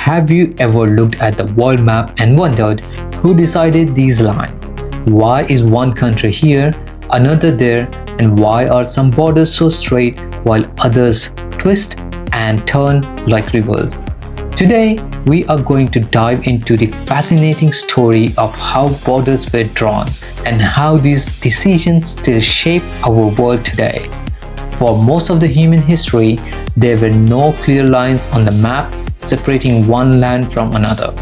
Have you ever looked at the world map and wondered who decided these lines? Why is one country here, another there, and why are some borders so straight while others twist and turn like rivers? Today, we are going to dive into the fascinating story of how borders were drawn and how these decisions still shape our world today. For most of the human history, there were no clear lines on the map separating one land from another.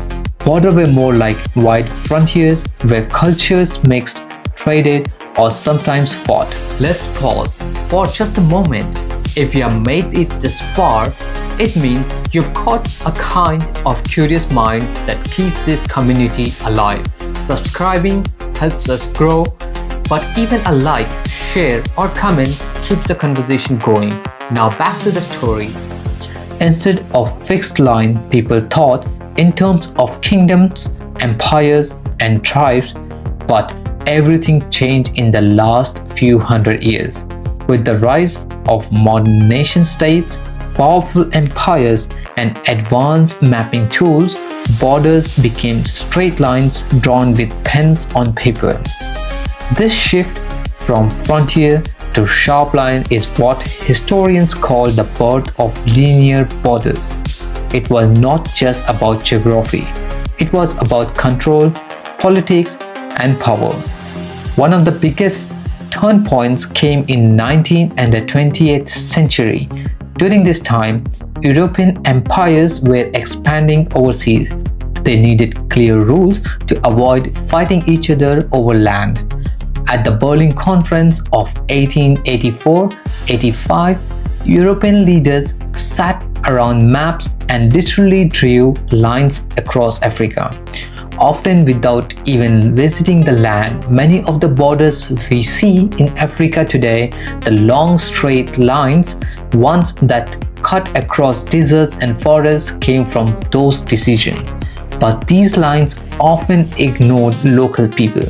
Borders were more like wide frontiers where cultures mixed, traded, or sometimes fought. Let's pause for just a moment. If you have made it this far, it means you've got a kind of curious mind that keeps this community alive. Subscribing helps us grow, but even a like, share, or comment keeps the conversation going. Now back to the story. Instead of fixed line, people thought in terms of kingdoms, empires, and tribes, but everything changed in the last few hundred years. With the rise of modern nation-states, powerful empires, and advanced mapping tools, borders became straight lines drawn with pens on paper. This shift from frontier to sharp line is what historians call the birth of linear borders. It was not just about geography. It was about control, politics, and power. One of the biggest turn points came in 19th and the 20th century. During this time, European empires were expanding overseas. They needed clear rules to avoid fighting each other over land. At the Berlin Conference of 1884-85, European leaders sat around maps and literally drew lines across Africa. Often without even visiting the land, many of the borders we see in Africa today, the long straight lines, ones that cut across deserts and forests, came from those decisions. But these lines often ignored local people,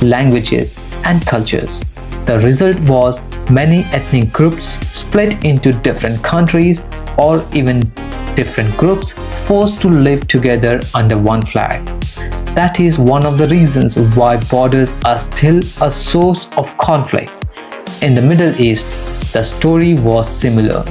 languages, and cultures. The result was many ethnic groups split into different countries, or even different groups forced to live together under one flag. That is one of the reasons why borders are still a source of conflict. In the Middle East, the story was similar.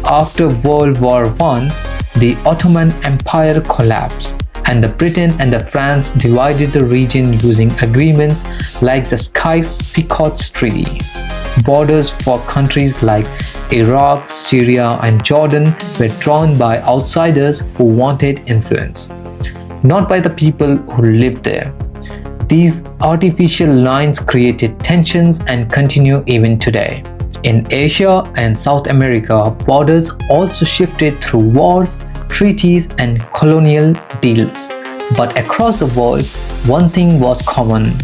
After World War I, the Ottoman Empire collapsed, and the Britain and the France divided the region using agreements like the Sykes-Picot Treaty. Borders for countries like Iraq, Syria, and Jordan were drawn by outsiders who wanted influence, not by the people who lived there. These artificial lines created tensions and continue even today. In Asia and South America, borders also shifted through wars, treaties, and colonial deals. But across the world, one thing was common.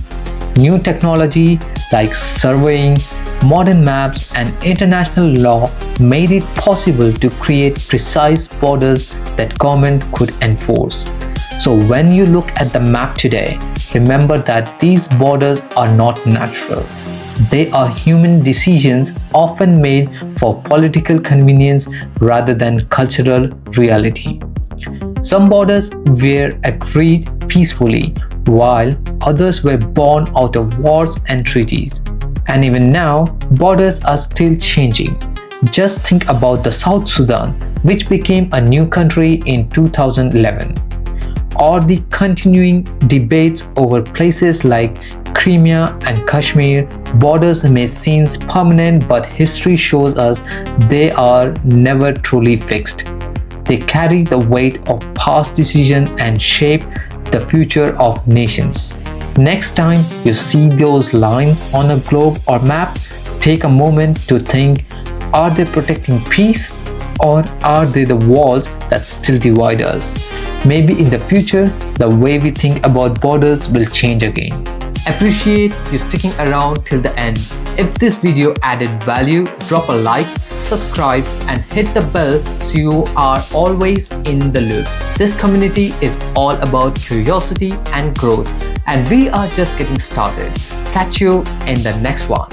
New technology like surveying, modern maps, and international law made it possible to create precise borders that government could enforce. So when you look at the map today, remember that these borders are not natural. They are human decisions often made for political convenience rather than cultural reality. Some borders were agreed peacefully, while others were born out of wars and treaties. And even now, borders are still changing. Just think about the South Sudan, which became a new country in 2011. Or the continuing debates over places like Crimea and Kashmir. Borders may seem permanent, but history shows us they are never truly fixed. They carry the weight of past decisions and shape the future of nations. Next time you see those lines on a globe or map, take a moment to think, are they protecting peace, or are they the walls that still divide us? Maybe in the future, the way we think about borders will change again. Appreciate you sticking around till the end. If this video added value, drop a like, subscribe, and hit the bell so you are always in the loop. This community is all about curiosity and growth, and we are just getting started. Catch you in the next one.